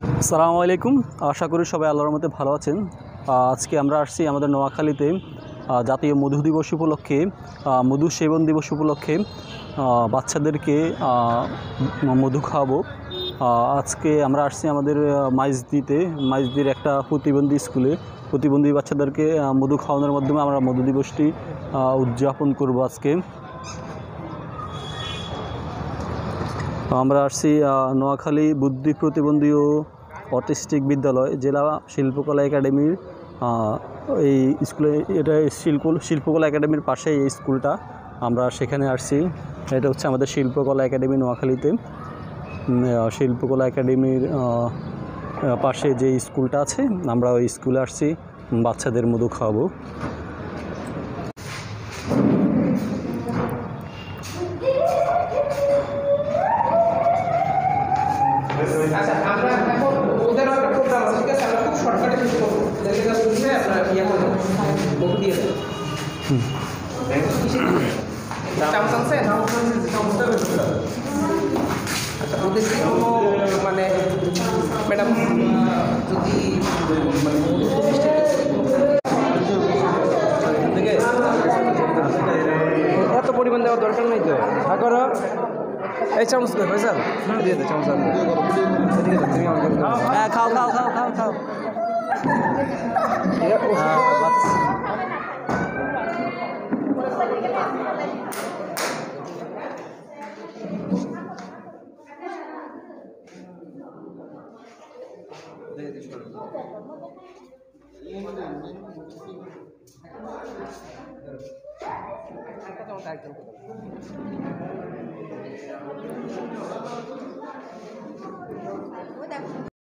আসসালামু আলাইকুম। আশা করি সবাই আল্লাহর রহমতে ভালো আছেন। আজকে আমরা আসছি আমাদের নোয়াখালীতে জাতীয় মধু দিবস উপলক্ষে, মধু সেবন দিবস উপলক্ষে বাচ্চাদেরকে মধু খাওয়াবো। আজকে আমরা আসছি আমাদের মাইজদির একটা প্রতিবন্ধী স্কুলে। প্রতিবন্ধী বাচ্চাদেরকে মধু খাওয়ানোর মাধ্যমে আমরা মধু দিবসটি উদযাপন করব। আজকে আমরা আসছি নোয়াখালী বুদ্ধি প্রতিবন্ধী ও অটিস্টিক বিদ্যালয় জেলা শিল্পকলা একাডেমির এই স্কুলে। এটা শিল্পকলা একাডেমির পাশে এই স্কুলটা, আমরা সেখানে আসছি। এটা হচ্ছে আমাদের শিল্পকলা একাডেমি নোয়াখালীতে। শিল্পকলা একাডেমির পাশে যে স্কুলটা আছে, আমরা ওই স্কুলে আসছি বাচ্চাদের মধু খাওয়াবো। আচ্ছা, আমরা এখন ওদের একটা প্রোগ্রাম আছে, ঠিক আছে? আমরা খুব শর্টকাটে শুরু করবো। এদেরকে জাস্ট বুঝিয়ে আপনারা ইয়ে করে দেন, বকু দিয়ে দেন। চামচ আনছেন? আচ্ছা, ওদেরকে কোনো মানে ম্যাডাম যদি মানে এত পরিমাণ দেওয়ার দরকার নেই তো। করো এই চামচ করে ফয়সাল দিয়ে দে চামচ। হ্যাঁ, খাও খাও খাও খাও খাও।